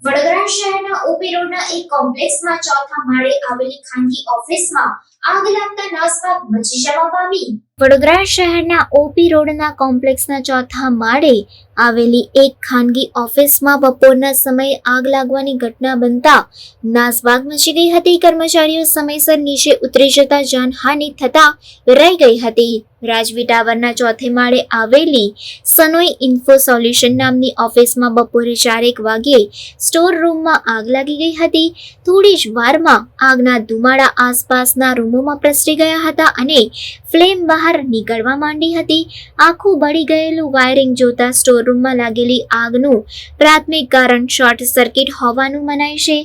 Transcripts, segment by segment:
વડોદરા શહેરના ઓપી રોડના એક કોમ્પ્લેક્સમાં ચોથા માળે આવેલી ખાનગી ઓફિસમાં આગ લાગતા નાસભાગ મચી જવા પામી. વડોદરા શહેરના ઓપી રોડના કોમ્પ્લેક્સના ચોથા માળે આવેલી એક ખાનગી ઓફિસમાં બપોરના સમયે આગ લાગવાની ઘટના બનતા નાસભાગ મચી ગઈ હતી. કર્મચારીઓ સમયસર નીચે ઉતરી જતા જાનહાનિ થતા રહી ગઈ હતી. રાજવી ટાવરના ચોથે માળે આવેલી સનોઈ ઇન્ફો સોલ્યુશન નામની ઓફિસમાં બપોરે 4 વાગ્યે સ્ટોર રૂમમાં આગ લાગી ગઈ હતી. થોડી જ વારમાં આગના ધુમાડા આસપાસના રૂમોમાં પ્રસરી ગયા હતા અને ફ્લેમ બહાર નીકળવા માંડી હતી. આખું બળી ગયેલું વાયરિંગ જોતા સ્ટોર રૂમમાં લાગેલી આગનું પ્રાથમિક કારણ શોર્ટ સર્કિટ હોવાનું મનાય છે.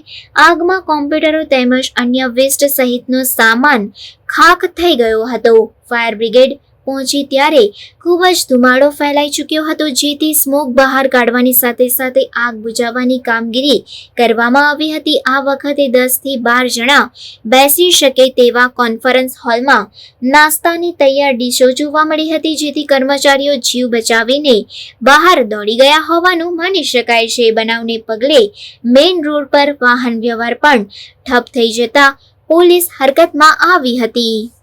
આગમાં કોમ્પ્યુટરો તેમજ અન્ય વેસ્ટ સહિતનો સામાન ખાખ થઈ ગયો હતો. ફાયર બ્રિગેડ પહોંચી ત્યારે ખૂબ જ ધુમાડો ફેલાઈ ચૂક્યો હતો, જેથી સ્મોક બહાર કાઢવાની સાથે સાથે આગ બુઝાવવાની કામગીરી કરવામાં આવી હતી. આ વખતે 10 થી 12 જણા બેસી શકે તેવા કોન્ફરન્સ હોલમાં નાસ્તાની તૈયાર ડીશો જોવા મળી હતી, જેથી કર્મચારીઓ જીવ બચાવીને બહાર દોડી ગયા હોવાનું માની શકાય છે. બનાવને પગલે મેઇન રોડ પર વાહન વ્યવહાર પણ ઠપ થઈ જતા પોલીસ હરકતમાં આવી હતી.